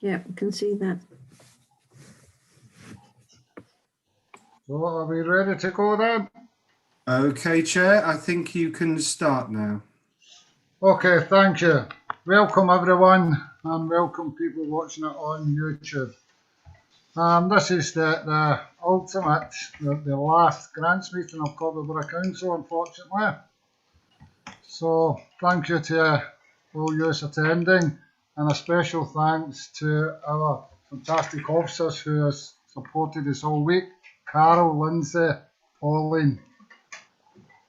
Yeah, I can see that. So are we ready to go then? Okay, Chair, I think you can start now. Okay, thank you. Welcome everyone, and welcome people watching it on YouTube. This is the ultimate, the last grants meeting I've got with Borough Council, unfortunately. So thank you to all you attending, and a special thanks to our fantastic officers who have supported us all week. Carol, Lindsay, Pauline,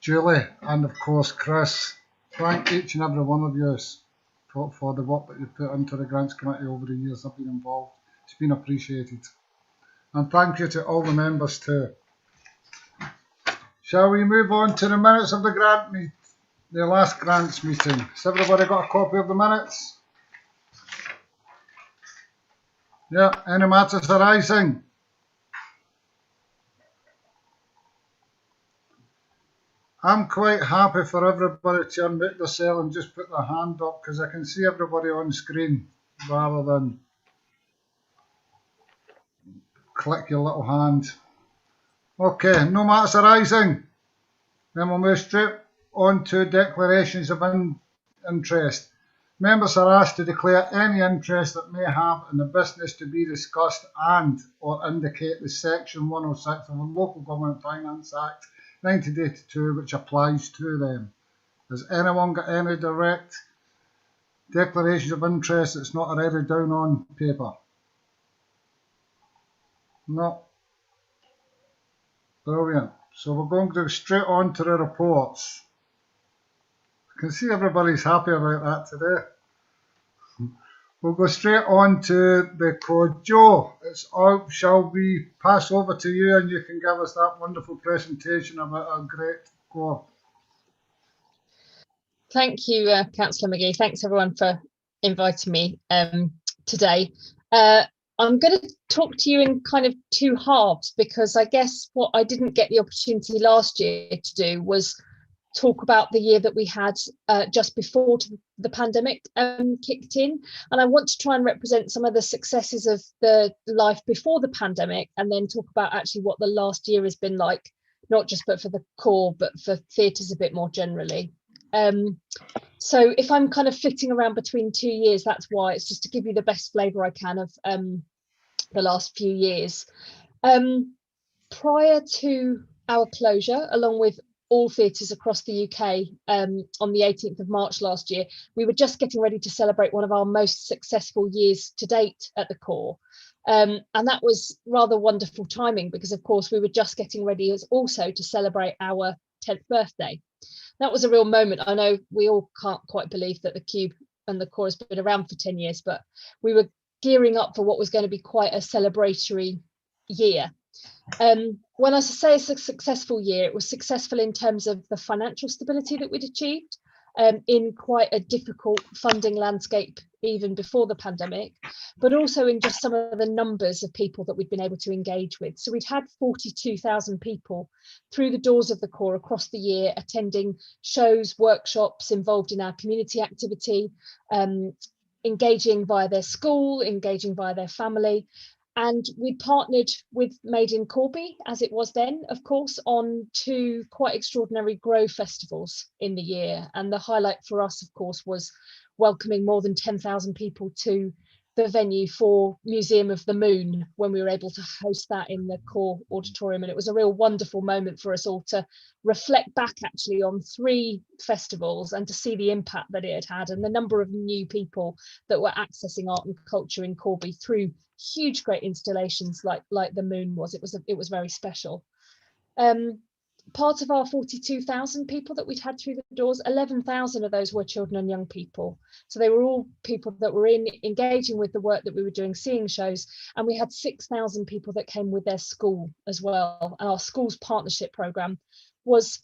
Julie, and of course Chris. Thank each and every one of you for the work that you put into the Grants Committee over the years I've been involved. It's been appreciated. And thank you to all the members too. Shall we move on to the minutes of the last Grants meeting? Has everybody got a copy of the minutes? Yeah, any matters arising? I'm quite happy for everybody to unmute themselves and just put their hand up, because I can see everybody on screen rather than click your little hand. Okay, no matters arising. Then we'll move straight on to declarations of interest. Members are asked to declare any interest that may have in the business to be discussed and or indicate the Section 106 of the Local Government Finance Act 1982 which applies to them. Has anyone got any direct declarations of interest that's not already down on paper? No. Brilliant. So we're going to go straight on to the reports. I can see everybody's happy about that today. We'll go straight on to the code. Joe, shall we pass over to you and you can give us that wonderful presentation about our great core? Thank you, Councillor McGee. Thanks everyone for inviting me today. I'm going to talk to you in kind of two halves, because I guess what I didn't get the opportunity last year to do was talk about the year that we had just before the pandemic kicked in, and I want to try and represent some of the successes of the life before the pandemic, and then talk about actually what the last year has been like, not just but for the core but for theatres a bit more generally. So if I'm kind of flitting around between 2 years, that's why. It's just to give you the best flavour I can of the last few years. Prior to our closure, along with all theatres across the UK, on the 18th of March last year, we were just getting ready to celebrate one of our most successful years to date at the core. And that was rather wonderful timing, because of course we were just getting ready as also to celebrate our 10th birthday. That was a real moment. I know we all can't quite believe that the Cube and the core has been around for 10 years, but we were gearing up for what was going to be quite a celebratory year. When I say it's a successful year, it was successful in terms of the financial stability that we'd achieved in quite a difficult funding landscape even before the pandemic, but also in just some of the numbers of people that we'd been able to engage with. So we'd had 42,000 people through the doors of the core across the year, attending shows, workshops, involved in our community activity, engaging via their school, engaging via their family. And we partnered with Made in Corby, as it was then, of course, on 2 quite extraordinary Grow festivals in the year. And the highlight for us, of course, was welcoming more than 10,000 people to the venue for Museum of the Moon, when we were able to host that in the core auditorium. And it was a real wonderful moment for us all to reflect back actually on 3 festivals and to see the impact that it had and the number of new people that were accessing art and culture in Corby through huge great installations like the Moon was. It was very special. Part of our 42,000 people that we'd had through the doors, 11,000 of those were children and young people. So they were all people that were engaging with the work that we were doing, seeing shows, and we had 6,000 people that came with their school as well. And our schools partnership programme was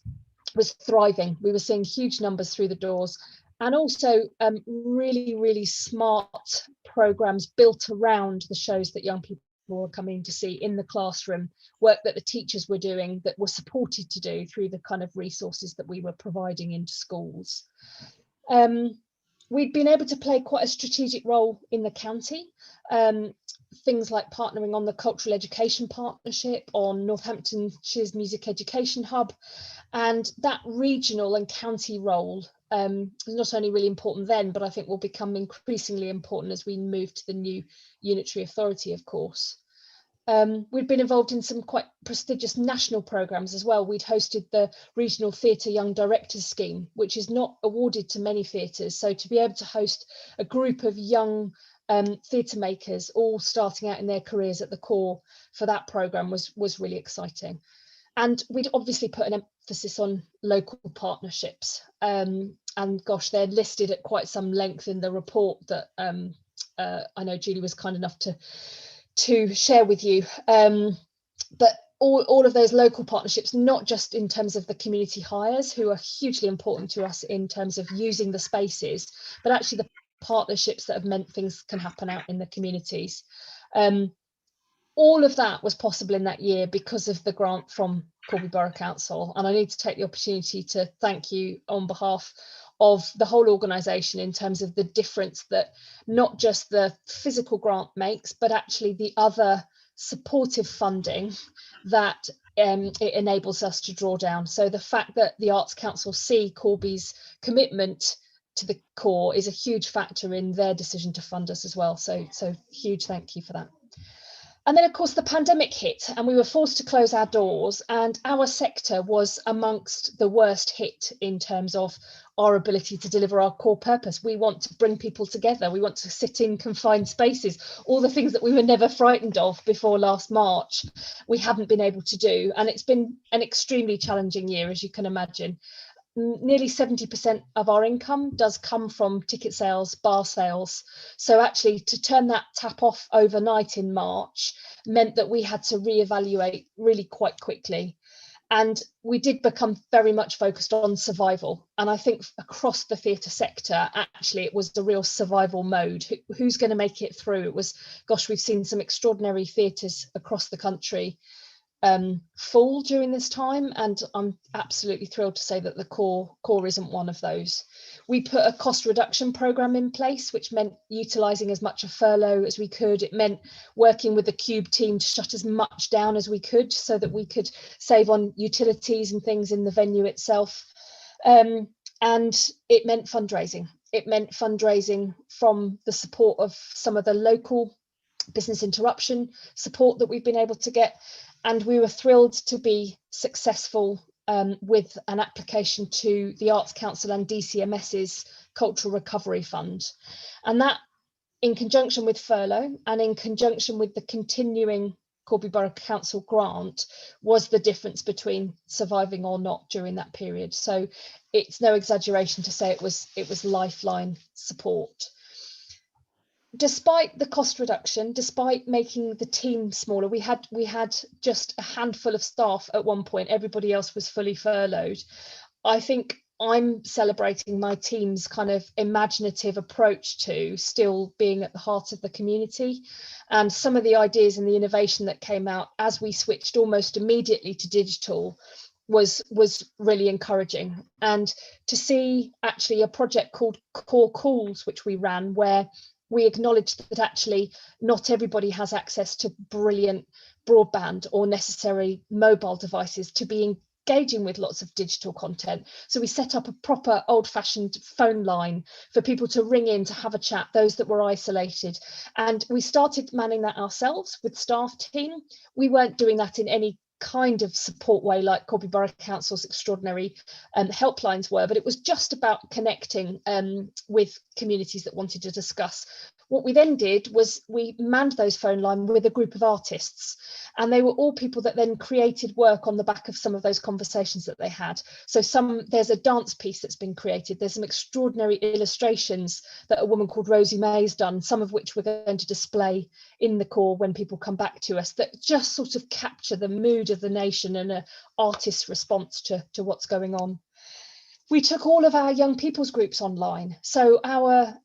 thriving. We were seeing huge numbers through the doors, and also really, really smart programmes built around the shows that young people were coming to see in the classroom, work that the teachers were doing that were supported to do through the kind of resources that we were providing into schools. we'd been able to play quite a strategic role in the county. Things like partnering on the Cultural Education Partnership, on Northamptonshire's Music Education Hub, and that regional and county role is not only really important then, but I think will become increasingly important as we move to the new unitary authority, of course. We'd been involved in some quite prestigious national programmes as well. We'd hosted the Regional Theatre Young Directors Scheme, which is not awarded to many theatres. So to be able to host a group of young theatre makers all starting out in their careers at the core for that programme was really exciting. And we'd obviously put an emphasis on local partnerships. And gosh, they're listed at quite some length in the report that I know Julie was kind enough to share with you. But all of those local partnerships, not just in terms of the community hires, who are hugely important to us in terms of using the spaces, but actually the partnerships that have meant things can happen out in the communities. All of that was possible in that year because of the grant from Corby Borough Council. And I need to take the opportunity to thank you on behalf of the whole organisation in terms of the difference that not just the physical grant makes, but actually the other supportive funding that it enables us to draw down. So the fact that the Arts Council see Corby's commitment to the core is a huge factor in their decision to fund us as well. So huge thank you for that. And then, of course, the pandemic hit and we were forced to close our doors, and our sector was amongst the worst hit in terms of our ability to deliver our core purpose. We want to bring people together. We want to sit in confined spaces, all the things that we were never frightened of before last March, we haven't been able to do. And it's been an extremely challenging year, as you can imagine. Nearly 70% of our income does come from ticket sales, bar sales. So actually to turn that tap off overnight in March meant that we had to reevaluate really quite quickly. And we did become very much focused on survival. And I think across the theatre sector, actually, it was the real survival mode. Who's going to make it through? It was, gosh, we've seen some extraordinary theatres across the country fall during this time, and I'm absolutely thrilled to say that the core isn't one of those. We put a cost reduction programme in place, which meant utilising as much of furlough as we could. It meant working with the Cube team to shut as much down as we could so that we could save on utilities and things in the venue itself. And it meant fundraising. It meant fundraising from the support of some of the local business interruption support that we've been able to get. And we were thrilled to be successful with an application to the Arts Council and DCMS's Cultural Recovery Fund. And that, in conjunction with furlough and in conjunction with the continuing Corby Borough Council grant, was the difference between surviving or not during that period. So it's no exaggeration to say it was lifeline support. Despite the cost reduction, despite making the team smaller, we had just a handful of staff at one point. Everybody else was fully furloughed. I think I'm celebrating my team's kind of imaginative approach to still being at the heart of the community, and some of the ideas and the innovation that came out as we switched almost immediately to digital was really encouraging. And to see actually a project called Core Calls, which we ran, where we acknowledged that actually not everybody has access to brilliant broadband or necessary mobile devices to be engaging with lots of digital content. So we set up a proper old-fashioned phone line for people to ring in to have a chat, those that were isolated. And we started manning that ourselves with staff team. We weren't doing that in any kind of support way like Corby Borough Council's extraordinary helplines were, but it was just about connecting with communities that wanted to discuss. What we then did was we manned those phone lines with a group of artists, and they were all people that then created work on the back of some of those conversations that they had. So there's a dance piece that's been created, there's some extraordinary illustrations that a woman called Rosie May's done, some of which we're going to display in the core when people come back to us, that just sort of capture the mood of the nation and an artist's response to what's going on. We took all of our young people's groups online, so our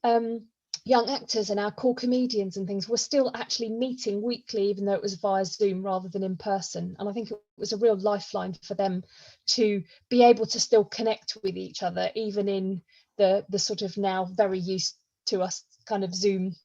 young actors and our core comedians and things were still actually meeting weekly, even though it was via Zoom rather than in person. And I think it was a real lifeline for them to be able to still connect with each other, even in the sort of now very used to us kind of Zoom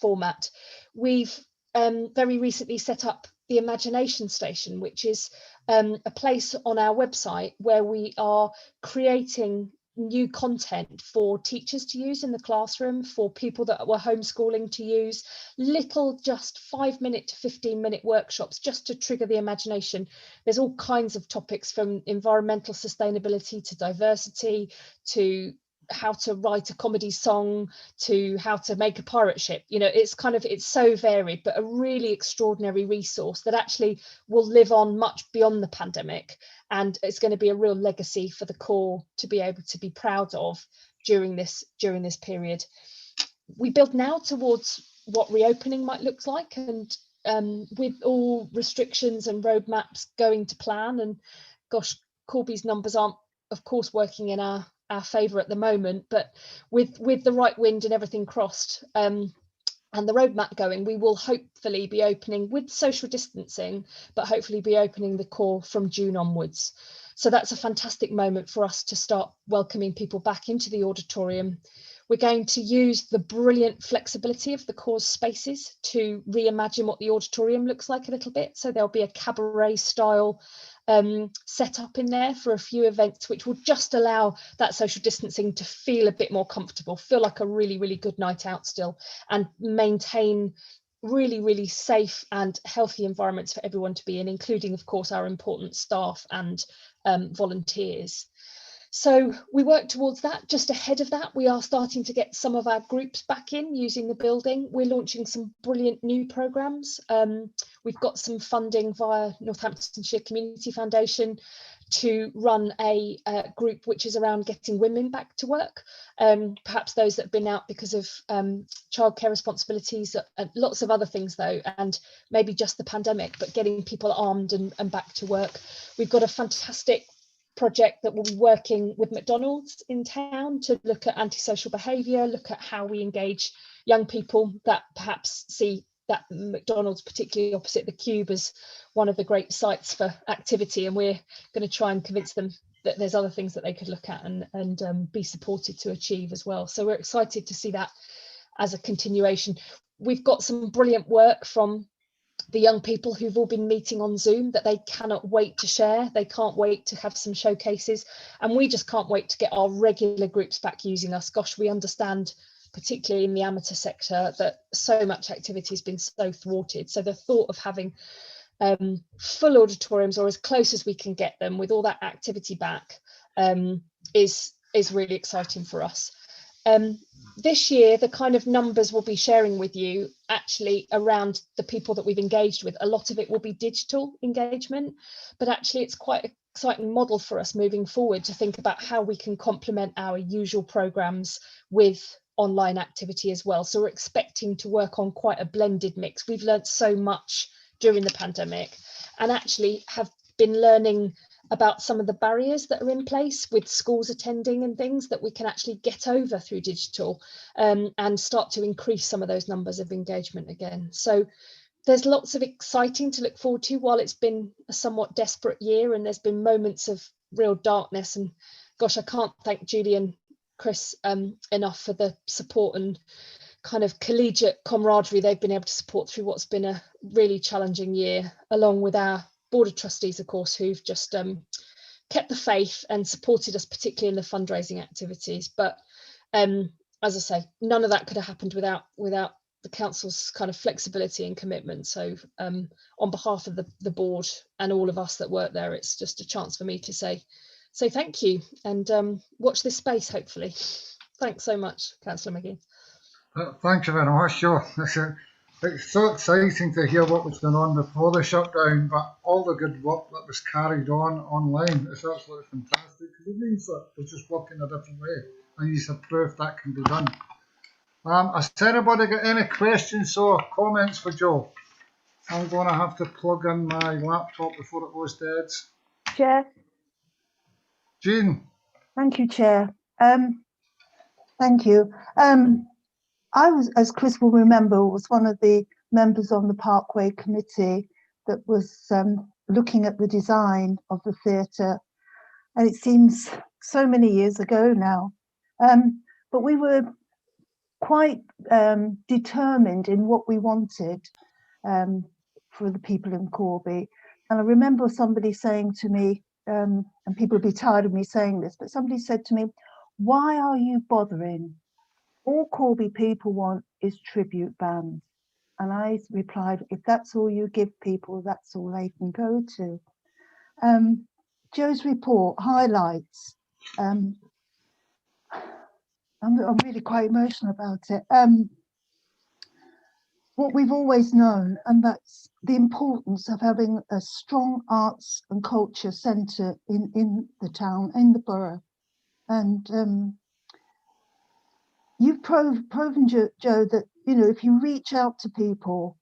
format. We've very recently set up the Imagination Station, which is a place on our website where we are creating new content for teachers to use in the classroom, for people that were homeschooling to use, little just 5-minute to 15-minute workshops just to trigger the imagination. There's all kinds of topics, from environmental sustainability to diversity, to how to write a comedy song, to how to make a pirate ship. You know, it's so varied, but a really extraordinary resource that actually will live on much beyond the pandemic, and it's going to be a real legacy for the corps to be able to be proud of during this period. We build now towards what reopening might look like, and with all restrictions and roadmaps going to plan, and gosh, Corby's numbers aren't of course working in our favour at the moment, but with the right wind and everything crossed, and the roadmap going, we will hopefully be opening with social distancing, but hopefully be opening the corps from June onwards. So that's a fantastic moment for us to start welcoming people back into the auditorium. We're going to use the brilliant flexibility of the corps spaces to reimagine what the auditorium looks like a little bit. So there'll be a cabaret style set up in there for a few events, which will just allow that social distancing to feel a bit more comfortable, feel like a really, really good night out still, and maintain really, really safe and healthy environments for everyone to be in, including, of course, our important staff and volunteers. So we work towards that. Just ahead of that, we are starting to get some of our groups back in using the building. We're launching some brilliant new programmes. We've got some funding via Northamptonshire Community Foundation to run a group which is around getting women back to work. Perhaps those that have been out because of childcare responsibilities, lots of other things though, and maybe just the pandemic, but getting people armed and back to work. We've got a fantastic project that will be working with McDonald's in town to look at antisocial behaviour, look at how we engage young people that perhaps see that McDonald's, particularly opposite the Cube, as one of the great sites for activity, and we're going to try and convince them that there's other things that they could look at and be supported to achieve as well. So we're excited to see that as a continuation. We've got some brilliant work from the young people who've all been meeting on Zoom that they cannot wait to share. They can't wait to have some showcases, and we just can't wait to get our regular groups back using us. Gosh, we understand, particularly in the amateur sector, that so much activity has been so thwarted. So the thought of having full auditoriums, or as close as we can get them, with all that activity back, is really exciting for us. This year, the kind of numbers we'll be sharing with you actually around the people that we've engaged with, a lot of it will be digital engagement, but actually it's quite an exciting model for us moving forward to think about how we can complement our usual programmes with online activity as well. So we're expecting to work on quite a blended mix. We've learned so much during the pandemic, and actually have been learning about some of the barriers that are in place with schools attending and things that we can actually get over through digital, and start to increase some of those numbers of engagement again. So there's lots of exciting to look forward to while it's been a somewhat desperate year, and there's been moments of real darkness. And gosh, I can't thank Julie and Chris enough for the support and kind of collegiate camaraderie they've been able to support through what's been a really challenging year, along with our Board of Trustees, of course, who've just kept the faith and supported us, particularly in the fundraising activities. But as I say, none of that could have happened without the council's kind of flexibility and commitment. So on behalf of the board and all of us that work there, it's just a chance for me to say thank you, and watch this space, hopefully. Thanks so much, Councillor McGee. Thank you very much, Joe. It's so exciting to hear what was going on before the shutdown, but all the good work that was carried on online is absolutely fantastic, because it means that we're just working a different way, and you have proof that can be done. Has anybody got any questions or comments for Joe? I'm going to have to plug in my laptop before it goes dead. Chair. Jean. Thank you, Chair. Thank you. I was, as Chris will remember, was one of the members on the Parkway Committee that was looking at the design of the theatre. And it seems so many years ago now. But we were quite determined in what we wanted for the people in Corby. And I remember somebody saying to me, and people will be tired of me saying this, but somebody said to me, "Why are you bothering? All Corby people want is tribute bands." And I replied, "If that's all you give people, that's all they can go to." Joe's report highlights, I'm really quite emotional about it, what we've always known, and that's the importance of having a strong arts and culture centre in the town, in the borough. And you've proven, Joe, that, you know, if you reach out to people,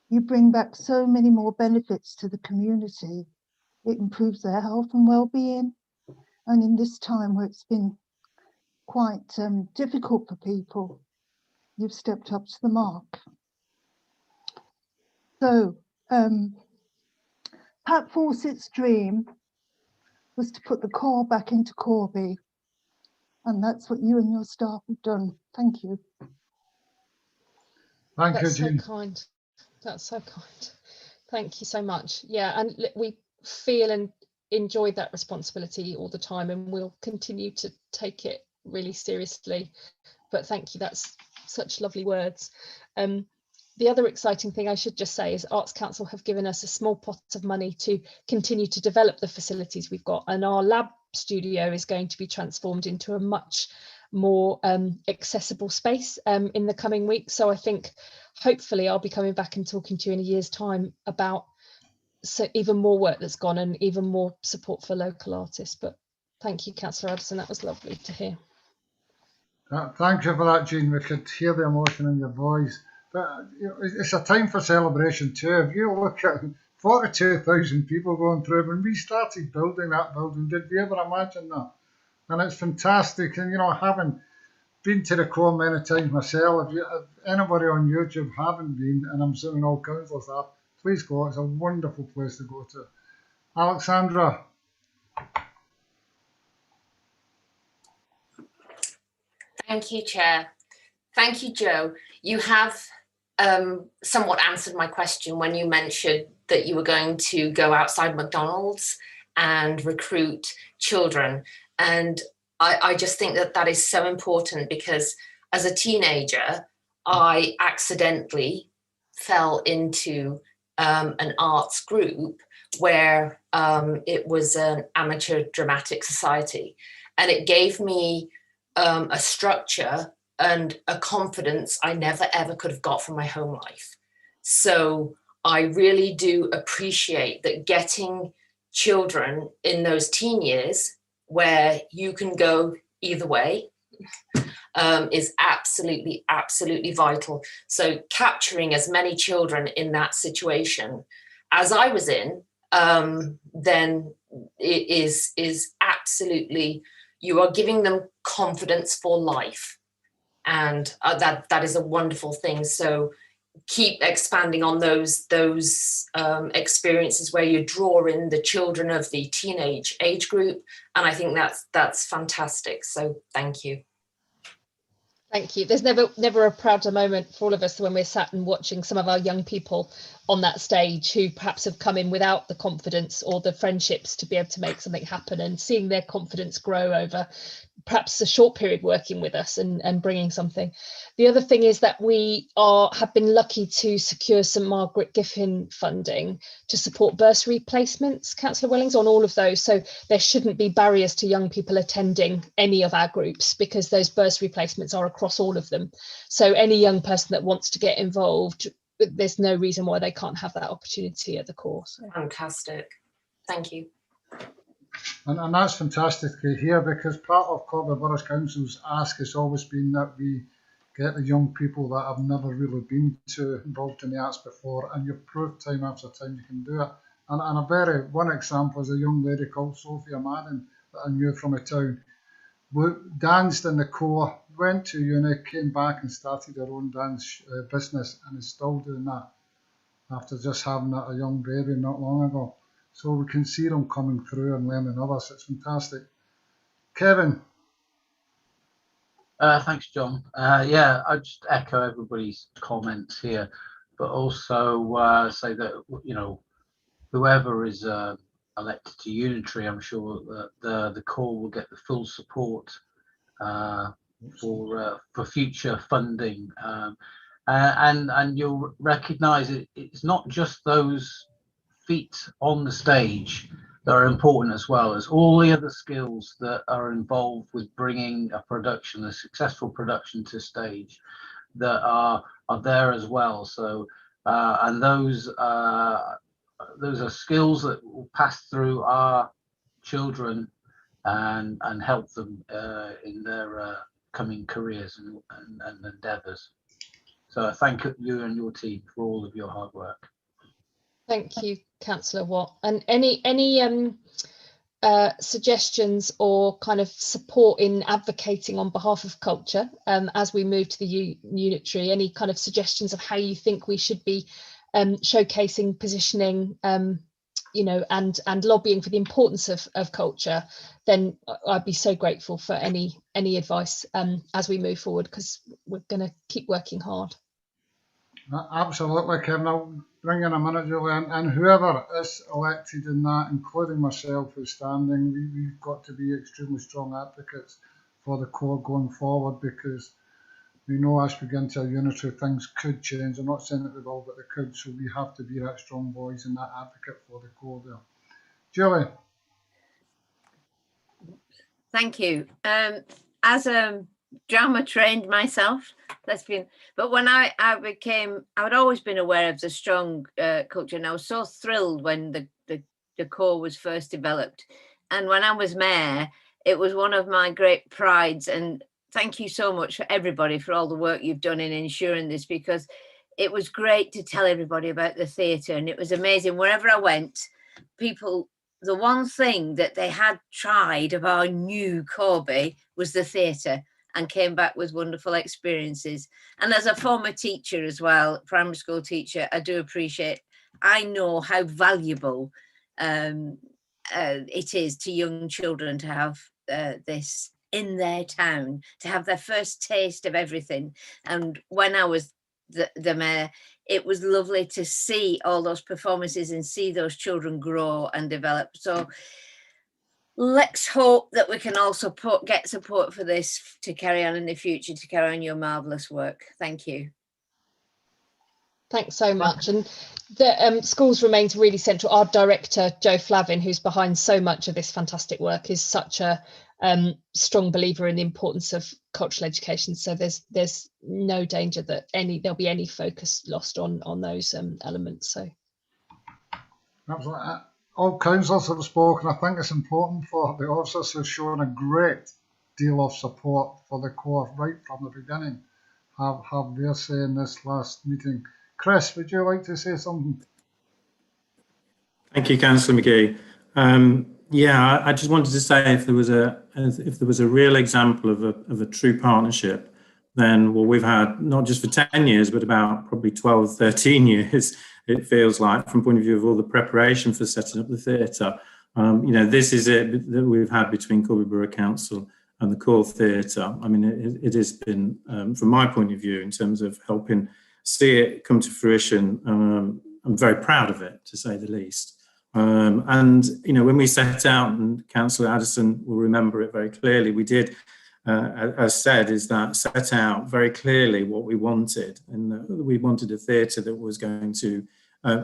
you bring back so many more benefits to the community. It improves their health and well-being. And in this time where it's been quite difficult for people, you've stepped up to the mark. So Pat Fawcett's dream was to put the core back into Corby, and that's what you and your staff have done. Thank you. Thank you, That's so Jean. kind. That's so kind. Thank you so much. Yeah, and we feel and enjoy that responsibility all the time, and we'll continue to take it really seriously. But thank you, that's such lovely words. The other exciting thing I should just say is Arts Council have given us a small pot of money to continue to develop the facilities we've got, and our lab studio is going to be transformed into a much more accessible space in the coming weeks. So I think hopefully I'll be coming back and talking to you in a year's time about even more work that's gone and even more support for local artists. But thank you, Councillor Addison, that was lovely to hear. Thank you for that, Jean. We could hear the emotion in your voice. But you know, it's a time for celebration too. If you look at 42,000 people going through, when we started building that building, did we ever imagine that? And it's fantastic. And you know, having been to the core many times myself, if anybody on YouTube haven't been, and I'm assuming all councillors have, please go. It's a wonderful place to go to. Alexandra. Thank you, Chair. Thank you, Joe. You have somewhat answered my question when you mentioned that you were going to go outside McDonald's and recruit children. And I just think that that is so important, because as a teenager, I accidentally fell into an arts group where it was an amateur dramatic society. And it gave me a structure and a confidence I never ever could have got from my home life. So I really do appreciate that getting children in those teen years where you can go either way is absolutely, absolutely vital. So capturing as many children in that situation as I was in, then it is absolutely, you are giving them confidence for life. And that is a wonderful thing. So keep expanding on those experiences where you draw in the children of the teenage age group. And I think that's fantastic. So thank you. Thank you. There's never a prouder moment for all of us when we're sat and watching some of our young people on that stage who perhaps have come in without the confidence or the friendships to be able to make something happen, and seeing their confidence grow over perhaps a short period working with us and bringing something. The other thing is that we have been lucky to secure St Margaret Giffin funding to support bursary placements, Councillor Wellings, on all of those. So there shouldn't be barriers to young people attending any of our groups, because those bursary placements are across all of them. So any young person that wants to get involved, there's no reason why they can't have that opportunity at the course. Fantastic. Thank you. And that's fantastic to hear, because part of Corby Borough Council's ask has always been that we get the young people that have never really been involved in the arts before, and you've proved time after time you can do it. And one example is a young lady called Sophia Madden that I knew from a town, who danced in the corps, went to uni, came back and started her own dance business, and is still doing that after just having a young baby not long ago. So we can see them coming through and learning others. It's fantastic. Kevin. Thanks, John. Yeah, I just echo everybody's comments here, but also say that, you know, whoever is elected to Unitary, I'm sure that the core will get the full support for future funding, and you'll recognise it's not just those feet on the stage that are important, as well as all the other skills that are involved with bringing a successful production to stage, that are there as well. So and those are skills that will pass through our children and help them in their coming careers and endeavours. So I thank you and your team for all of your hard work. Thank you, Councillor Watt. And any suggestions or kind of support in advocating on behalf of culture as we move to the Unitary? Any kind of suggestions of how you think we should be showcasing, positioning, you know, and lobbying for the importance of culture? Then I'd be so grateful for any advice as we move forward, because we're going to keep working hard. Absolutely, Kevin. I'll bring in a minute, Julie, and whoever is elected in that, including myself who's standing, we've got to be extremely strong advocates for the core going forward, because we know as we get into a Unitary, things could change. I'm not saying that they will, but they could, so we have to be that strong voice and that advocate for the core there. Julie. Thank you. As a drama trained myself, lesbian, but when I would always been aware of the strong culture, and I was so thrilled when the core was first developed. And when I was mayor, it was one of my great prides. And thank you so much for everybody for all the work you've done in ensuring this, because it was great to tell everybody about the theatre, and it was amazing. Wherever I went, people, the one thing that they had tried of our new Corby was the theatre, and came back with wonderful experiences. And as a former teacher as well, primary school teacher, I do appreciate, I know how valuable it is to young children to have this in their town, to have their first taste of everything. And when I was the mayor, it was lovely to see all those performances and see those children grow and develop. So let's hope that we can also get support for this to carry on in the future, to carry on your marvellous work. Thank you. Thanks so much. And the schools remains really central. Our director, Joe Flavin, who's behind so much of this fantastic work, is such a strong believer in the importance of cultural education. So there's no danger that there'll be any focus lost on those elements. So Absolutely. All councillors have spoken. I think it's important for the officers who've shown a great deal of support for the core right from the beginning, have their say in this last meeting. Chris, would you like to say something? Thank you, Councillor McGee. Yeah, I just wanted to say, if there was a real example of a true partnership, then we've had not just for 10 years, but about probably 12, 13 years. It feels like, from the point of view of all the preparation for setting up the theatre. You know, this is it that we've had between Corby Borough Council and the core theatre. I mean, it has been, from my point of view, in terms of helping see it come to fruition, I'm very proud of it, to say the least. And, you know, when we set out, and Councillor Addison will remember it very clearly, we did, as said, is that set out very clearly what we wanted. And we wanted a theatre that was going to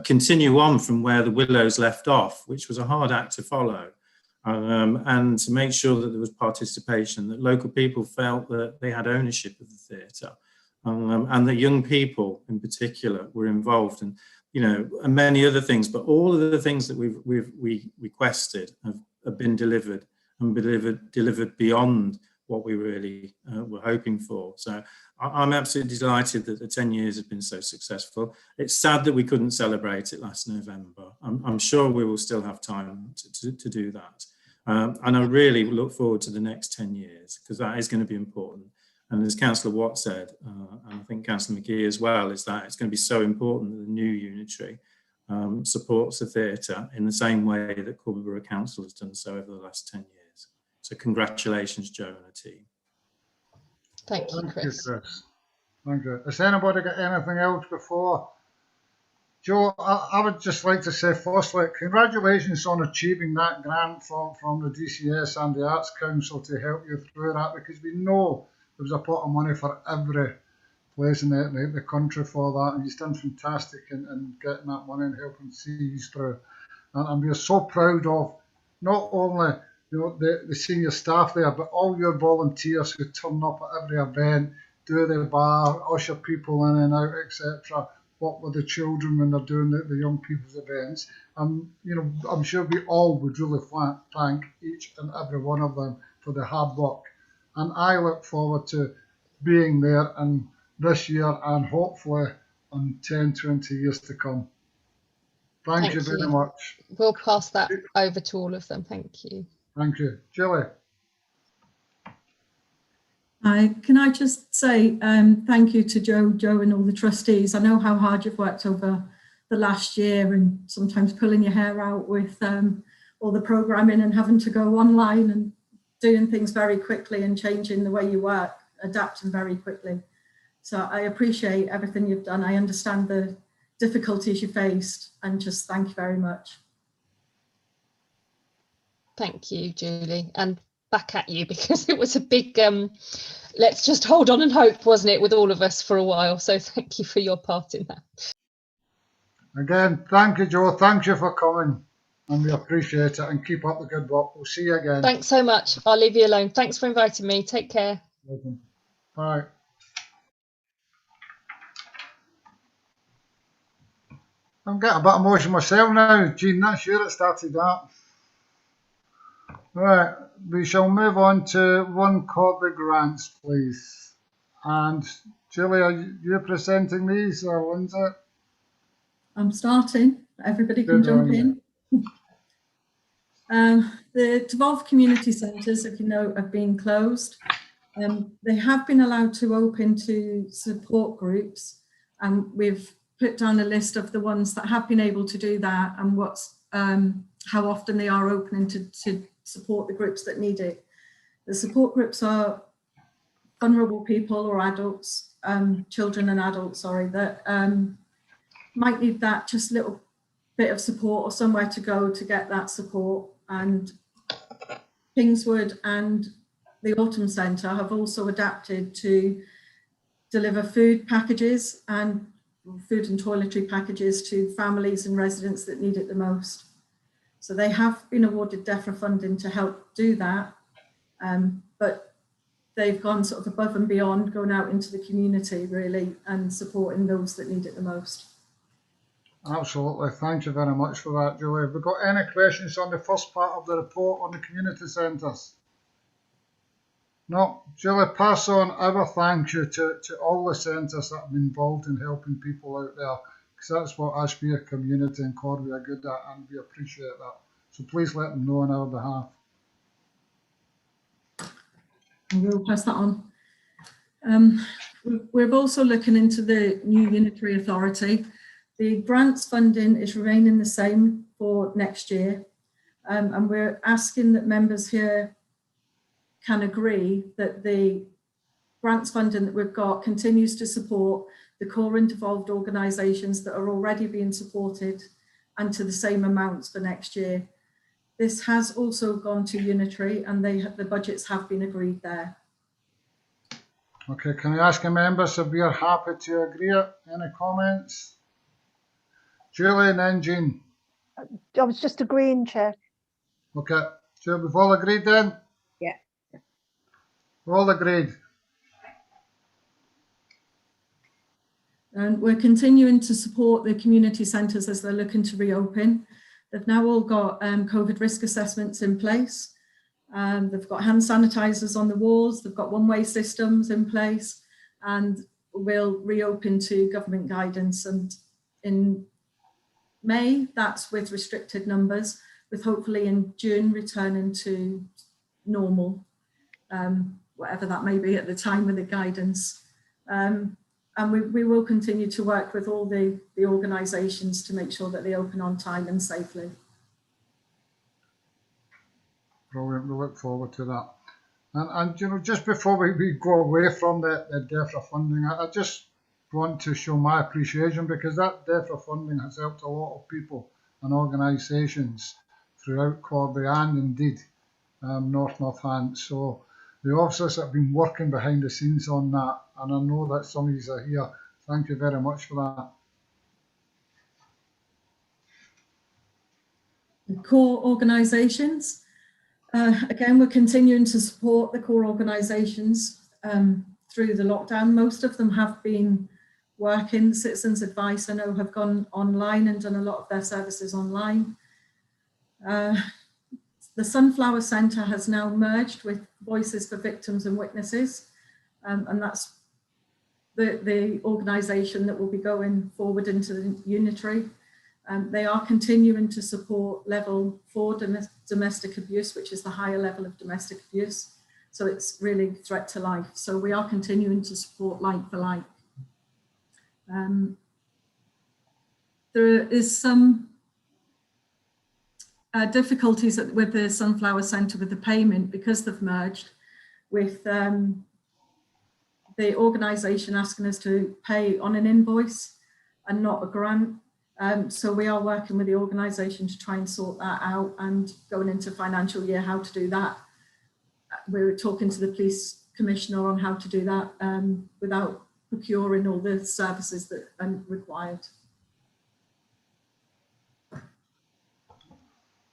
continue on from where the Willows left off, which was a hard act to follow. And to make sure that there was participation, that local people felt that they had ownership of the theatre, and that young people in particular were involved, and, you know, and many other things. But all of the things that we requested have been delivered, and delivered beyond what we really were hoping for. So I'm absolutely delighted that the 10 years have been so successful. It's sad that we couldn't celebrate it last November. I'm sure we will still have time to do that. And I really look forward to the next 10 years, because that is going to be important. And as Councillor Watt said, and I think Councillor McGee as well, is that it's going to be so important that the new Unitary supports the theatre in the same way that Corby Borough Council has done so over the last 10 years. So congratulations, Joe and the team. Thank you, Thank you, Chris. Chris. Thank you. Has anybody got anything else before? Joe, I would just like to say firstly, congratulations on achieving that grant from the DCS and the Arts Council to help you through that, because we know there was a pot of money for every place in the country for that, and you've done fantastic in getting that money and helping see you through. And we are so proud of not only the senior staff there, but all your volunteers who turn up at every event, do the bar, usher people in and out, etc. What with the children when they're doing the young people's events. I'm sure we all would really thank each and every one of them for the hard work. And I look forward to being there and this year and hopefully in 10, 20 years to come. Thank you very much. We'll pass that over to all of them. Thank you. Thank you. Julie. Hi, can I just say thank you to Joe and all the trustees. I know how hard you've worked over the last year and sometimes pulling your hair out with all the programming and having to go online and doing things very quickly and changing the way you work, adapting very quickly. So I appreciate everything you've done. I understand the difficulties you faced and just thank you very much. Thank you, Julie. And back at you, because it was a big let's just hold on and hope, wasn't it, with all of us for a while. So thank you for your part in that. Again, thank you, Joe. Thank you for coming, and we appreciate it, and keep up the good work. We'll see you again. Thanks so much. I'll leave you alone. Thanks for inviting me. Take care. Welcome. Bye. I'm getting a bit emotional myself now, Jean. That's you that started that. Right, we shall move on to One Corby grants, please. And Julie, are you presenting these, or Lindsay? I'm starting. Everybody can jump in. The devolved community centres, if you know, have been closed. They have been allowed to open to support groups, and we've put down a list of the ones that have been able to do that and how often they are opening to support the groups that need it. The support groups are vulnerable people or adults, children and adults, sorry, that might need that just little bit of support or somewhere to go to get that support. And Kingswood and the Autumn Centre have also adapted to deliver food packages and food and toiletry packages to families and residents that need it the most. So they have been awarded DEFRA funding to help do that, but they've gone sort of above and beyond, going out into the community really and supporting those that need it the most. Absolutely. Thank you very much for that, Julie. Have we got any questions on the first part of the report on the community centres? No. Julie, pass on our thank you to all the centres that have been involved in helping people out there, because that's what Ashbere community and Corby are good at, and we appreciate that. So please let them know on our behalf. We'll pass that on. We're also looking into the new unitary authority. The grants funding is remaining the same for next year, and we're asking that members here can agree that the grants funding that we've got continues to support the core and devolved organisations that are already being supported, and to the same amounts for next year. This has also gone to unitary, and the budgets have been agreed there. Okay, can I ask the members if we are happy to agree? Any comments? Julie and then Jean. I was just agreeing, Chair. Okay, so we've all agreed then? Yeah. We're all agreed. And we're continuing to support the community centres as they're looking to reopen. They've now all got COVID risk assessments in place. They've got hand sanitisers on the walls. They've got one-way systems in place, and will reopen to government guidance. And in May, that's with restricted numbers, with hopefully in June returning to normal, whatever that may be at the time of the guidance. And we will continue to work with all the organisations to make sure that they open on time and safely. Brilliant, we look forward to that. And you know, just before we go away from the DEFRA funding, I just want to show my appreciation, because that DEFRA funding has helped a lot of people and organisations throughout Corby and indeed North Northants. So the officers have been working behind the scenes on that, and I know that some of you are here. Thank you very much for that. The core organisations. Again, we're continuing to support the core organisations through the lockdown. Most of them have been working. Citizens Advice, I know, have gone online and done a lot of their services online. The Sunflower Centre has now merged with Voices for Victims and Witnesses, and that's the organisation that will be going forward into the unitary. They are continuing to support level 4 domestic abuse, which is the higher level of domestic abuse. So it's really threat to life. So we are continuing to support like for like. There is some difficulties with the Sunflower Centre with the payment, because they've merged with the organisation asking us to pay on an invoice and not a grant. So we are working with the organisation to try and sort that out, and going into financial year, how to do that. We're talking to the police commissioner on how to do that without procuring all the services that are required.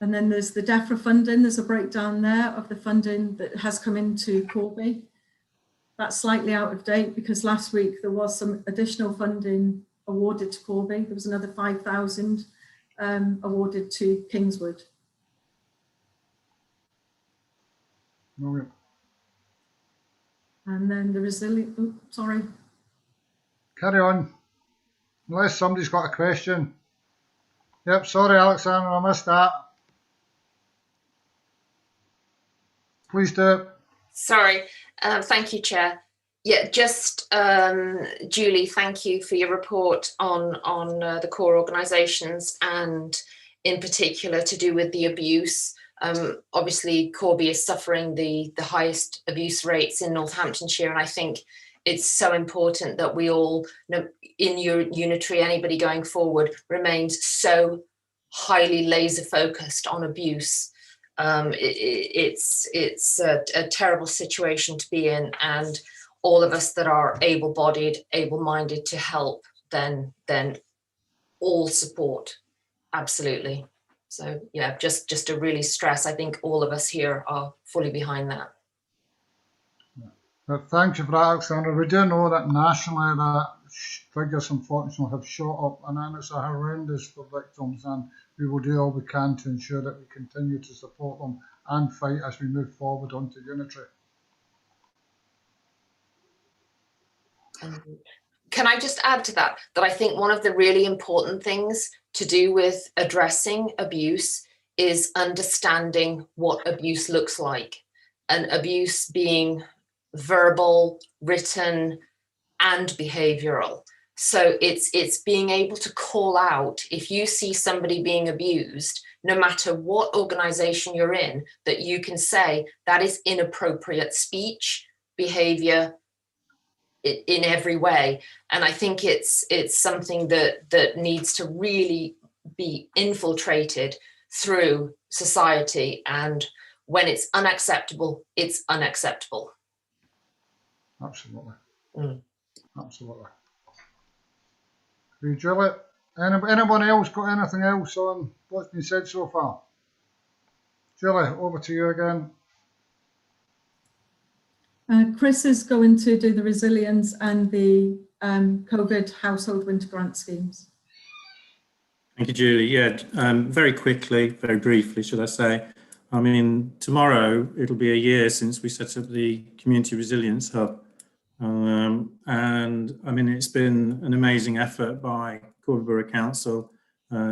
And then there's the DEFRA funding. There's a breakdown there of the funding that has come into Corby. That's slightly out of date, because last week there was some additional funding awarded to Corby. There was another 5,000 awarded to Kingswood. Okay. And then the resilient, oh, sorry. Carry on, unless somebody's got a question. Yep, sorry Alexander, I missed that. Please do. Sorry. Thank you, Chair. Yeah, just Julie, thank you for your report on the core organisations, and in particular to do with the abuse. Obviously, Corby is suffering the highest abuse rates in Northamptonshire, and I think it's so important that we all, in your unitary, anybody going forward, remains so highly laser focused on abuse. It's a terrible situation to be in, and all of us that are able-bodied, able-minded to help, then all support, absolutely. So yeah, just to really stress, I think all of us here are fully behind that. But thank you for that, Alexander. We do know that nationally that figures unfortunately have shot up, and it's horrendous for victims, and we will do all we can to ensure that we continue to support them and fight as we move forward onto unitary. Can I just add to that I think one of the really important things to do with addressing abuse is understanding what abuse looks like, and abuse being verbal, written, and behavioural. So it's being able to call out if you see somebody being abused, no matter what organisation you're in, that you can say that is inappropriate speech, behaviour, in every way. And I think it's something that needs to really be infiltrated through society, and when it's unacceptable, it's unacceptable. Absolutely. Mm. Absolutely. Hey, Julie, anyone else got anything else on what's been said so far? Julie, over to you again. Chris is going to do the resilience and the COVID household winter grant schemes. Thank you, Julie. Yeah, very quickly, very briefly, should I say. I mean, tomorrow it'll be a year since we set up the Community Resilience Hub. And I mean, it's been an amazing effort by Corby Borough Council,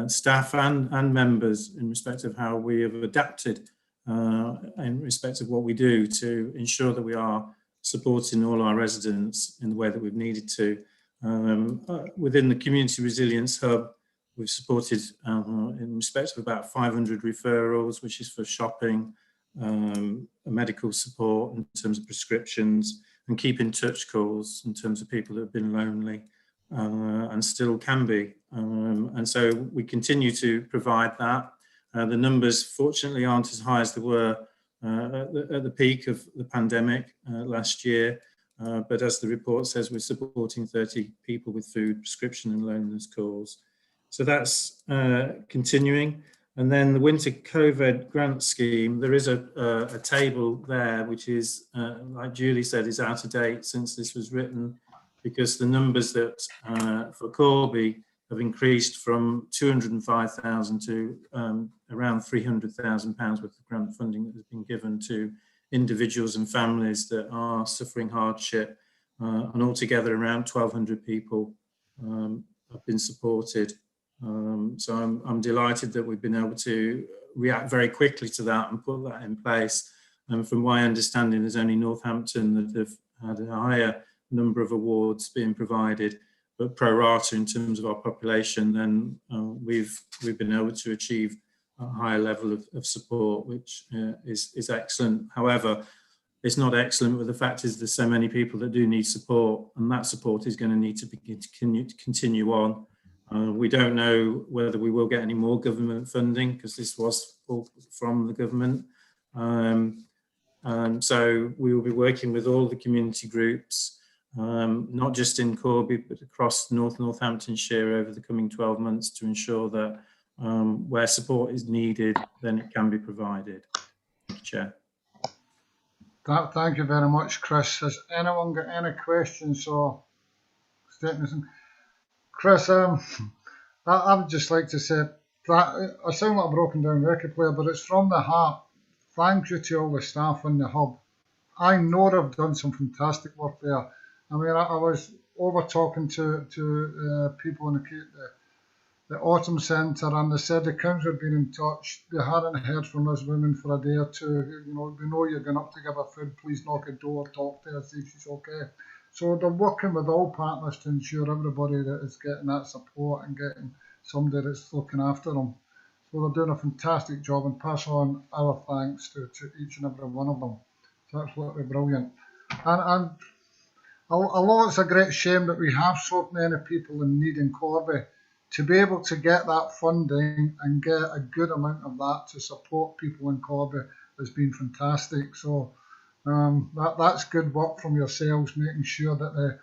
staff and members, in respect of how we have adapted in respect of what we do to ensure that we are supporting all our residents in the way that we've needed to. Within the Community Resilience Hub, we've supported in respect of about 500 referrals, which is for shopping, medical support in terms of prescriptions, and keep in touch calls in terms of people that have been lonely and still can be. And so we continue to provide that. The numbers, fortunately, aren't as high as they were at the peak of the pandemic last year. But as the report says, we're supporting 30 people with food, prescription and loneliness calls. So that's continuing. And then the Winter COVID grant scheme, there is a table there, which is, like Julie said, is out of date since this was written, because the numbers that for Corby have increased from 205,000 to around £300,000 worth of grant funding that has been given to individuals and families that are suffering hardship, and altogether around 1,200 people have been supported. So I'm delighted that we've been able to react very quickly to that and put that in place. And from my understanding, there's only Northampton that have had a higher number of awards being provided, but pro rata in terms of our population, then we've been able to achieve a higher level of support, which is excellent. However, it's not excellent with the fact is there's so many people that do need support, and that support is going to need to continue on. We don't know whether we will get any more government funding, because this was all from the government. So we will be working with all the community groups, not just in Corby, but across Northamptonshire over the coming 12 months to ensure that where support is needed, then it can be provided. Thank you, Chair. Thank you very much, Chris. Has anyone got any questions or statements? Chris, I would just like to say that I sound like a broken down record player, but it's from the heart. Thank you to all the staff in the hub. I know they've done some fantastic work there. I mean, I was over talking to people in the Autumn Centre, and they said the council had been in touch. They hadn't heard from us women for a day or two. You know, we know you're going up to give her food. Please knock a door, talk to her, see if she's okay. So they're working with all partners to ensure everybody that is getting that support and getting somebody that's looking after them. So they're doing a fantastic job, and pass on our thanks to each and every one of them. So that's absolutely brilliant. And although it's a great shame that we have so many people in need in Corby, to be able to get that funding and get a good amount of that to support people in Corby has been fantastic. So that's good work from yourselves, making sure that the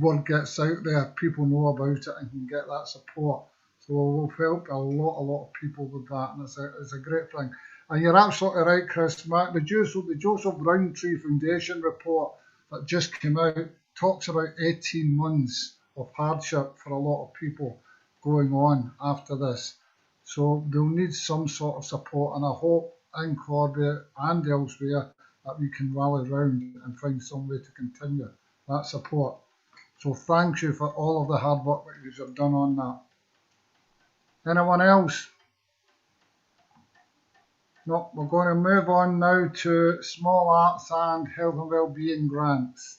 word gets out there, people know about it and can get that support. So we've helped a lot of people with that, and it's a great thing. And you're absolutely right, Chris. The Joseph Roundtree Foundation report that just came out talks about 18 months of hardship for a lot of people going on after this. So they'll need some sort of support, and I hope in Corby and elsewhere that we can rally round and find some way to continue that support. So thank you for all of the hard work that you have done on that. Anyone else? No, we're going to move on now to small arts and health and wellbeing grants.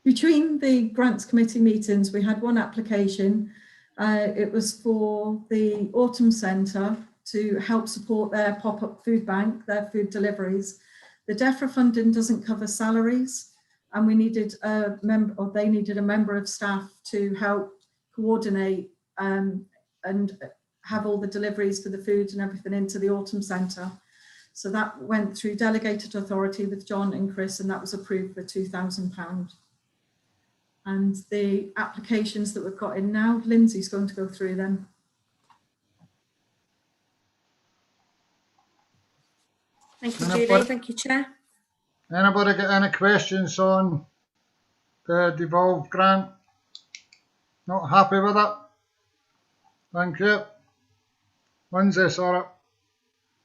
Between the grants committee meetings, we had one application. It was for the Autumn Centre to help support their pop-up food bank, their food deliveries. The DEFRA funding doesn't cover salaries, and we needed a member, or they needed a member of staff to help coordinate and have all the deliveries for the food and everything into the Autumn Centre. So that went through delegated authority with John and Chris, and that was approved for £2,000. And the applications that we've got in now, Lindsay's going to go through them. Thank you, Julie. Thank you, Chair. Anybody got any questions on the devolved grant? Not happy with it? Thank you. Lindsay, sorry.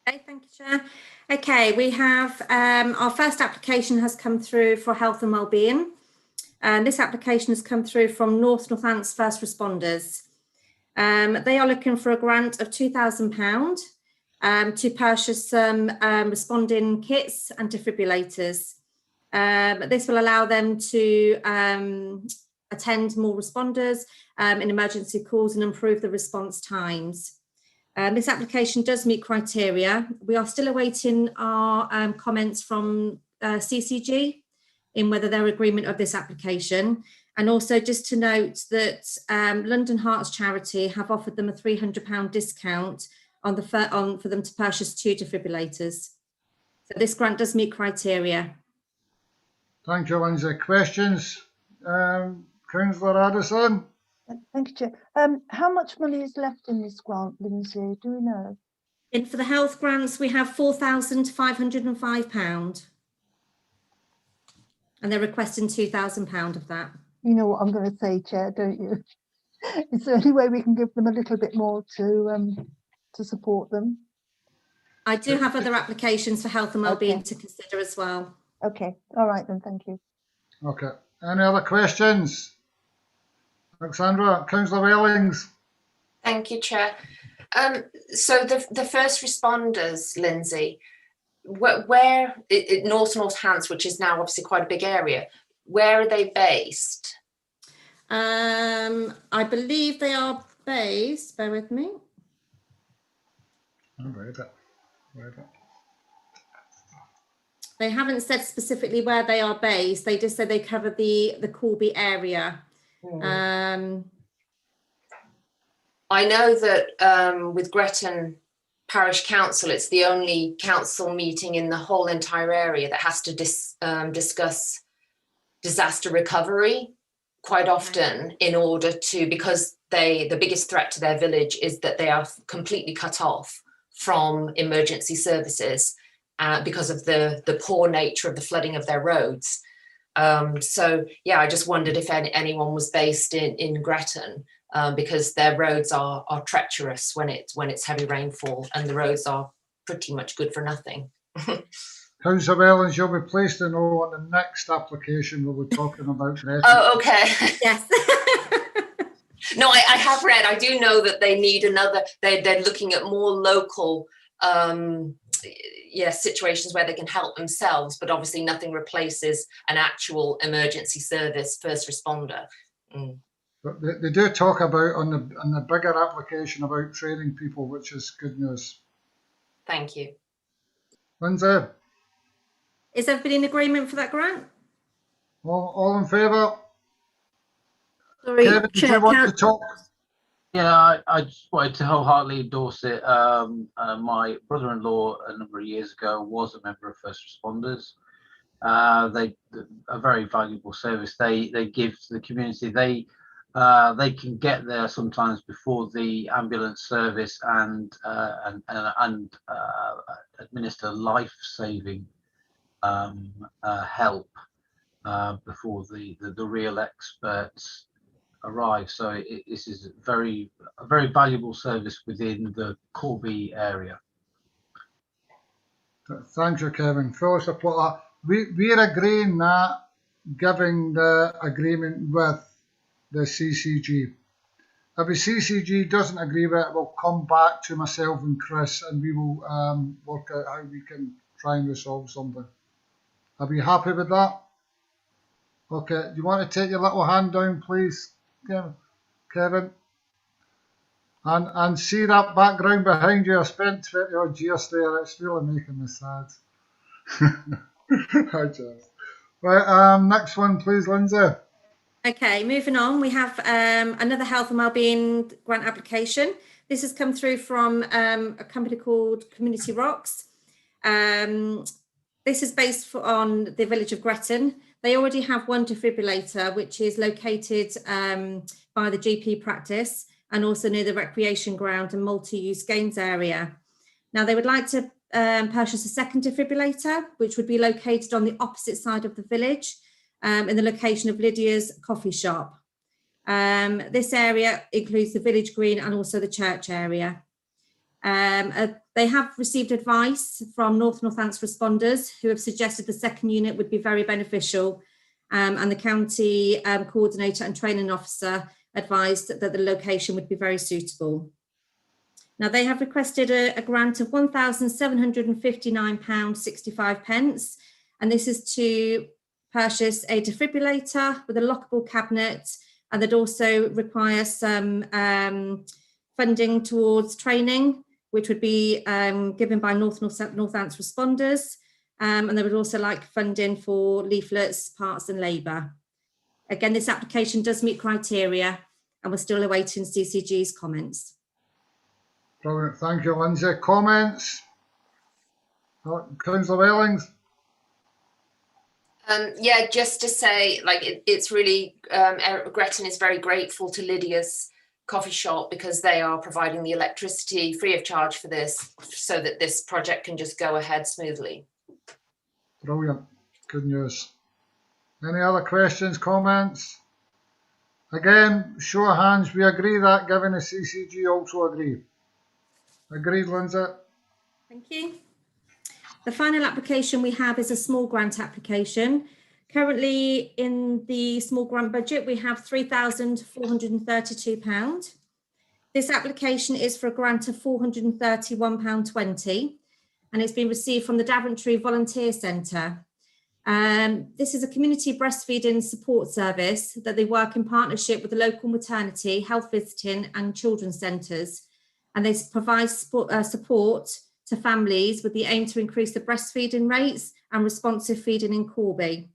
Okay, thank you, Chair. Okay, we have our first application has come through for health and wellbeing. And this application has come through from Northants First Responders. They are looking for a grant of £2,000 to purchase some responding kits and defibrillators. This will allow them to attend more responders in emergency calls and improve the response times. This application does meet criteria. We are still awaiting our comments from CCG in whether their agreement of this application. And also just to note that London Hearts Charity have offered them a £300 discount on for them to purchase 2 defibrillators. So this grant does meet criteria. Thank you, Lindsay. Questions? Councillor Addison? Thank you, Chair. How much money is left in this grant, Lindsay? Do we know? For the health grants, we have £4,505. And they're requesting £2,000 of that. You know what I'm going to say, Chair, don't you? Is there any way we can give them a little bit more to support them? I do have other applications for health and wellbeing to consider as well. Okay, all right then, thank you. Okay, any other questions? Alexandra, Councillor Wellings. Thank you, Chair. So the first responders, Lindsay, where North Hants, which is now obviously quite a big area, where are they based? I believe they are based, bear with me. I'll read it. They haven't said specifically where they are based. They just said they cover the Corby area. I know that with Gretton Parish Council, it's the only council meeting in the whole entire area that has to discuss disaster recovery quite often in order to, because the biggest threat to their village is that they are completely cut off from emergency services because of the poor nature of the flooding of their roads. So yeah, I just wondered if anyone was based in Gretton, because their roads are treacherous when it's heavy rainfall, and the roads are pretty much good for nothing. Councillor Wellings, you'll be pleased to know on the next application we'll be talking about Gretton. Oh, okay. Yes. No, I have read. I do know that they need another. They're looking at more local, situations where they can help themselves. But obviously, nothing replaces an actual emergency service first responder. But they do talk about on the bigger application about training people, which is good news. Thank you. Lindsay? Is everybody in agreement for that grant? All in favour? Sorry, Kevin, did you want to talk? Yeah, I just wanted to wholeheartedly endorse it. My brother-in-law a number of years ago was a member of First Responders. They a very valuable service they give to the community. They can get there sometimes before the ambulance service and administer life-saving help before the real experts arrive. So this is a very valuable service within the Corby area. Thank you, Kevin. Full support. We're agreeing that, giving the agreement with the CCG. If the CCG doesn't agree with it, we'll come back to myself and Chris, and we will work out how we can try and resolve something. Are you happy with that? Okay, do you want to take your little hand down, please, Kevin? And see that background behind you? I spent 20 odd years there. It's really making me sad. Right, next one, please, Lindsay. Okay, moving on. We have another health and wellbeing grant application. This has come through from a company called Community Rocks. This is based on the village of Gretton. They already have one defibrillator, which is located by the GP practice and also near the recreation ground and multi-use games area. Now, they would like to purchase a second defibrillator, which would be located on the opposite side of the village in the location of Lydia's coffee shop. This area includes the village green and also the church area. They have received advice from Northants responders who have suggested the second unit would be very beneficial, and the county coordinator and training officer advised that the location would be very suitable. Now, they have requested a grant of £1,759.65, and this is to purchase a defibrillator with a lockable cabinet, and they'd also require some funding towards training, which would be given by Northants responders. And they would also like funding for leaflets, parts and labour. Again, this application does meet criteria, and we're still awaiting CCG's comments. Brilliant, thank you, Lindsay. Comments? Councillor Wellings? Yeah, just to say, like, it's really, Gretton is very grateful to Lydia's coffee shop because they are providing the electricity free of charge for this, so that this project can just go ahead smoothly. Brilliant, good news. Any other questions, comments? Again, show of hands, we agree that, given the CCG also agree. Agreed, Lindsay? Thank you. The final application we have is a small grant application. Currently in the small grant budget, we have £3,432. This application is for a grant of £431.20, and it's been received from the Daventry Volunteer Centre. This is a community breastfeeding support service that they work in partnership with the local maternity, health visiting and children's centres, and they provide support to families with the aim to increase the breastfeeding rates and responsive feeding in Corby.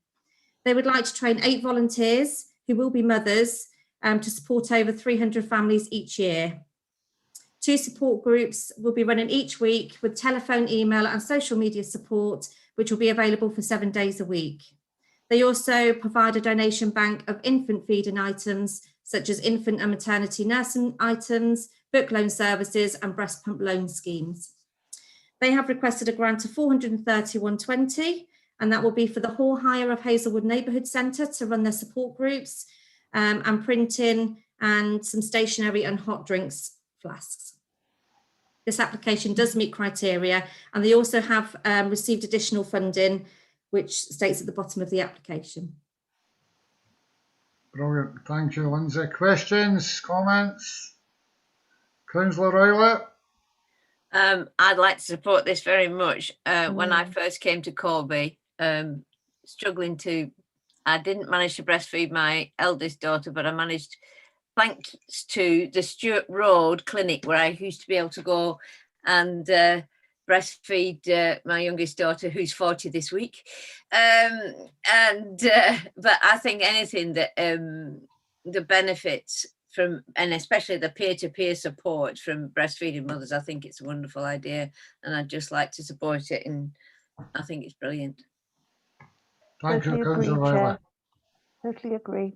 They would like to train 8 volunteers who will be mothers to support over 300 families each year. 2 support groups will be running each week with telephone, email and social media support, which will be available for 7 days a week. They also provide a donation bank of infant feeding items, such as infant and maternity nursing items, book loan services and breast pump loan schemes. They have requested a grant of £431.20, and that will be for the hall hire of Hazelwood Neighbourhood Centre to run their support groups, and printing and some stationery and hot drinks flasks. This application does meet criteria, and they also have received additional funding, which states at the bottom of the application. Brilliant, thank you, Lindsay. Questions, comments? Councillor Riley? I'd like to support this very much. When I first came to Corby, I didn't manage to breastfeed my eldest daughter, but I managed, thanks to the Stewart Road clinic, where I used to be able to go and breastfeed my youngest daughter, who's 40 this week. But I think anything that the benefits from, and especially the peer-to-peer support from breastfeeding mothers, I think it's a wonderful idea, and I'd just like to support it, and I think it's brilliant. Thank you, Councillor Riley. Totally agree.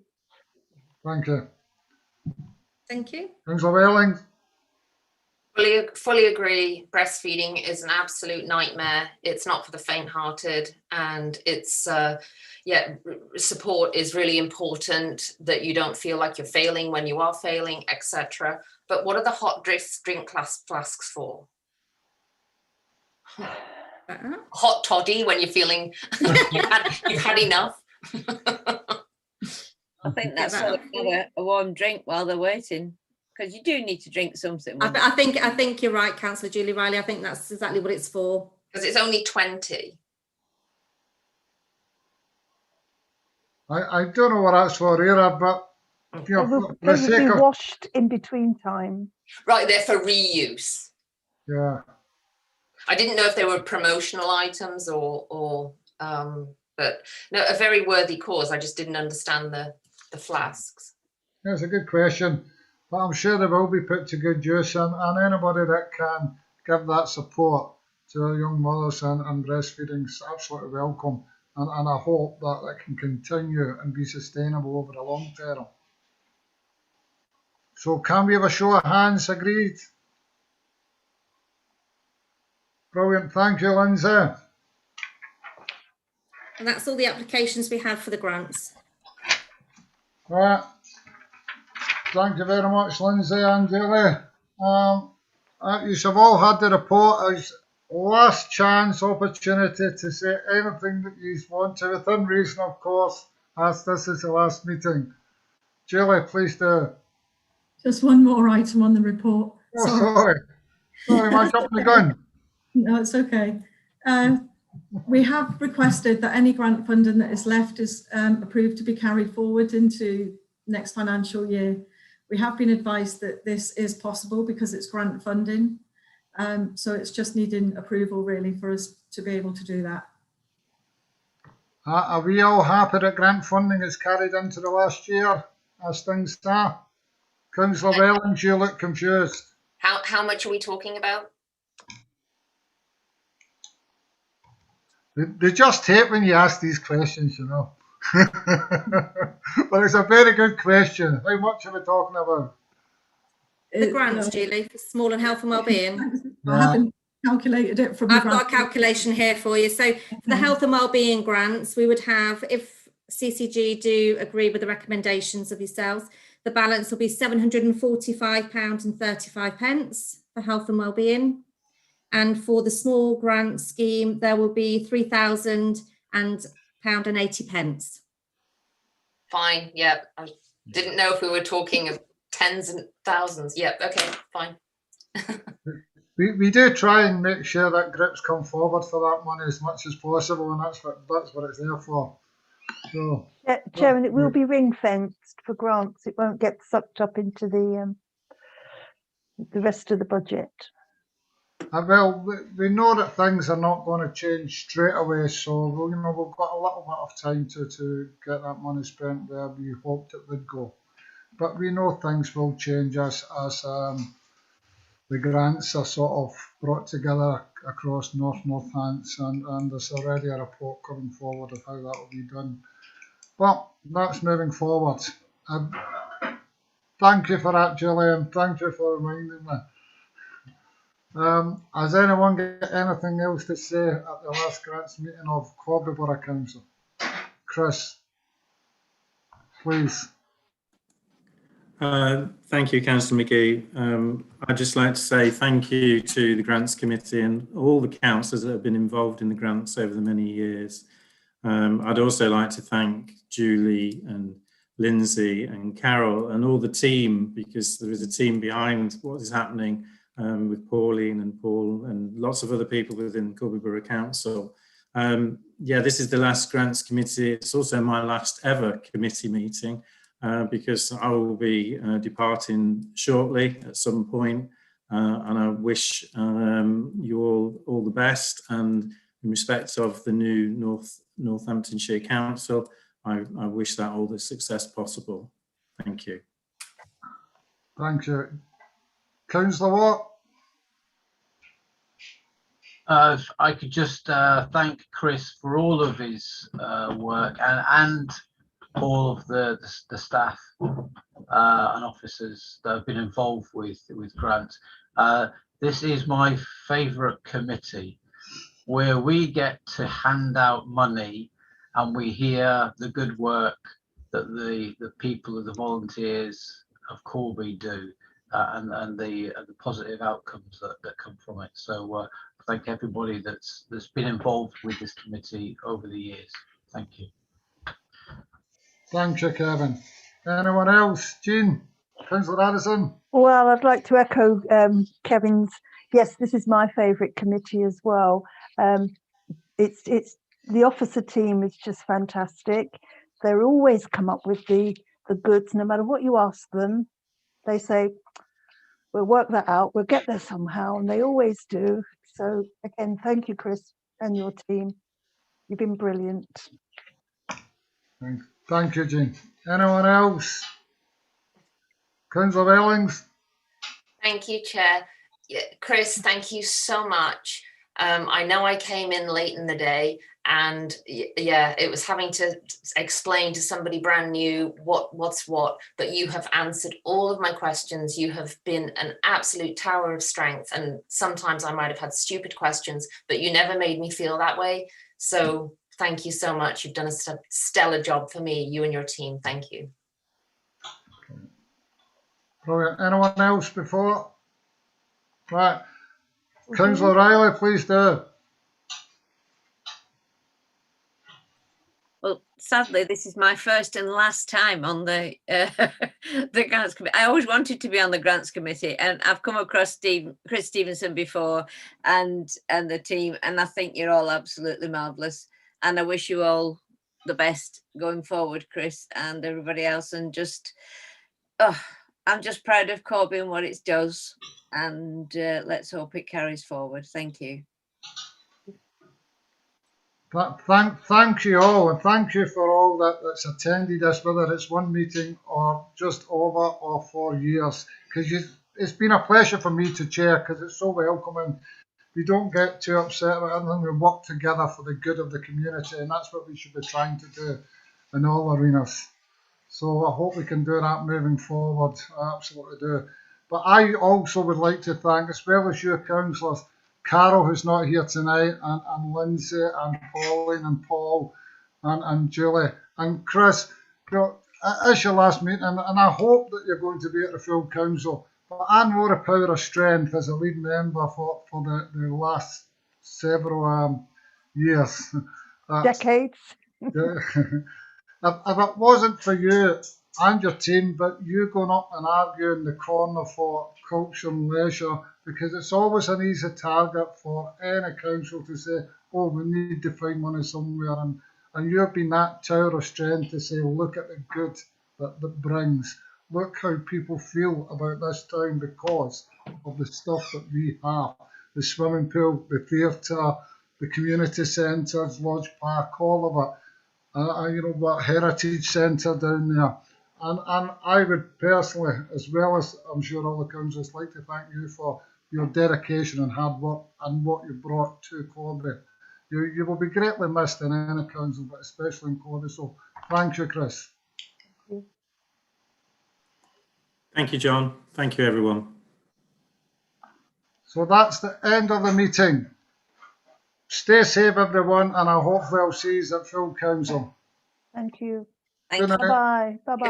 Thank you. Thank you. Councillor Wellings? Fully agree. Breastfeeding is an absolute nightmare. It's not for the faint-hearted, and it's support is really important, that you don't feel like you're failing when you are failing, etc. But what are the hot drink flasks for? Hot toddy when you're feeling you've had enough. I think that's a warm drink while they're waiting, because you do need to drink something. I think you're right, Councillor Julie Riley. I think that's exactly what it's for. Because it's only 20. I don't know what that's for either, but you know, they would be washed in between time. Right, they're for reuse. Yeah. I didn't know if they were promotional items or but no, a very worthy cause. I just didn't understand the flasks. That's a good question, but I'm sure they will be put to good use, and anybody that can give that support to our young mothers and breastfeeding is absolutely welcome, and I hope that it can continue and be sustainable over the long term. So can we have a show of hands? Agreed? Brilliant, thank you, Lindsay. And that's all the applications we have for the grants. Right. Thank you very much, Lindsay and Julie. You have all had the report as last chance opportunity to say anything that you want to, within reason, of course, as this is the last meeting. Julie, please do. Just one more item on the report. Oh, sorry. Sorry, am I jumping the gun? No, it's okay. We have requested that any grant funding that is left is approved to be carried forward into next financial year. We have been advised that this is possible because it's grant funding. So it's just needing approval really for us to be able to do that. Are we all happy that grant funding is carried into the last year as things are? Councillor Wellings, you look confused. How much are we talking about? They just hate when you ask these questions, you know. But it's a very good question. How much are we talking about? The grants, Julie, for small and health and wellbeing. I haven't calculated it from. I've got a calculation here for you. So for the health and wellbeing grants, we would have, if CCG do agree with the recommendations of yourselves, the balance will be £745.35 for health and wellbeing. And for the small grant scheme, there will be £3,000.80. Fine. Yep. I didn't know if we were talking of tens and thousands. Yep. Okay. Fine. We do try and make sure that groups come forward for that money as much as possible, and that's what it's there for. So, Chairman, it will be ring fenced for grants. It won't get sucked up into the rest of the budget. well, we know that things are not going to change straight away, so we've got a little bit of time to get that money spent where we hoped it would go. But we know things will change as the grants are sort of brought together across Northants, and there's already a report coming forward of how that will be done. But that's moving forward. Thank you for that, Gillian. Thank you for reminding me. Has anyone got anything else to say at the last grants meeting of Corby Borough Council? Chris, please. Thank you, Councillor McGee. I'd just like to say thank you to the Grants Committee and all the councillors that have been involved in the grants over the many years. I'd also like to thank Julie and Lindsay and Carol and all the team, because there is a team behind what is happening with Pauline and Paul and lots of other people within Corby Borough Council. Yeah, this is the last Grants Committee. It's also my last ever committee meeting. Because I will be departing shortly at some point, and I wish you all the best. And in respect of the new Northamptonshire Council, I wish that all the success possible. Thank you. Thank you. Councillor Watt? I could just thank Chris for all of his work and all of the staff and officers that have been involved with grants. This is my favourite committee, where we get to hand out money and we hear the good work that the people, the volunteers of Corby do, and the positive outcomes that come from it. So thank everybody that's been involved with this committee over the years. Thank you. Thank you, Kevin. Anyone else? Jean? Councillor Addison? Well, I'd like to echo Kevin's. Yes, this is my favourite committee as well. It's the officer team is just fantastic. They always come up with the goods, no matter what you ask them. They say, we'll work that out, we'll get there somehow, and they always do. So again, thank you, Chris, and your team. You've been brilliant. Thank you, Jean. Anyone else? Councillor Wellings? Thank you, Chair. Chris, thank you so much. I know I came in late in the day, and yeah, it was having to explain to somebody brand new what's what, but you have answered all of my questions. You have been an absolute tower of strength, and sometimes I might have had stupid questions, but you never made me feel that way. So thank you so much. You've done a stellar job for me, you and your team. Thank you. Brilliant. Anyone else before? Right. Councillor Riley, please do. Well, sadly, this is my first and last time on the the grants committee. I always wanted to be on the grants committee, and I've come across Chris Stevenson before, and the team, and I think you're all absolutely marvellous. And I wish you all the best going forward, Chris, and everybody else. And just, I'm just proud of Corby and what it does, and let's hope it carries forward. Thank you. Thank you all, and thank you for all that's attended this, whether it's one meeting or just over or 4 years, because it's been a pleasure for me to chair, because it's so welcoming. We don't get too upset about anything. We work together for the good of the community, and that's what we should be trying to do in all arenas. So I hope we can do that moving forward. I absolutely do. But I also would like to thank, as well as your councillors, Carol, who's not here tonight, and Lindsay, and Pauline, and Paul, and Julie, and Chris. You know, it's your last meeting, and I hope that you're going to be at the full council. But I know the power of strength as a lead member for the last several years. Decades. If it wasn't for you and your team, but you going up and arguing in the corner for culture and leisure, because it's always an easy target for any council to say, oh, we need to find money somewhere, and you've been that tower of strength to say, look at the good that brings. Look how people feel about this town because of the stuff that we have. The swimming pool, the theatre, the community centres, Lodge Park, all of it. You know, what heritage centre down there, and I would personally, as well as I'm sure all the councillors, like to thank you for your dedication and hard work and what you brought to Corby. You will be greatly missed in any council, but especially in Corby. So thank you, Chris. Thank you, John. Thank you, everyone. So that's the end of the meeting. Stay safe, everyone, and I hope we'll see you at full council. Thank you. Thank you. Good night. Bye-bye. Bye-bye.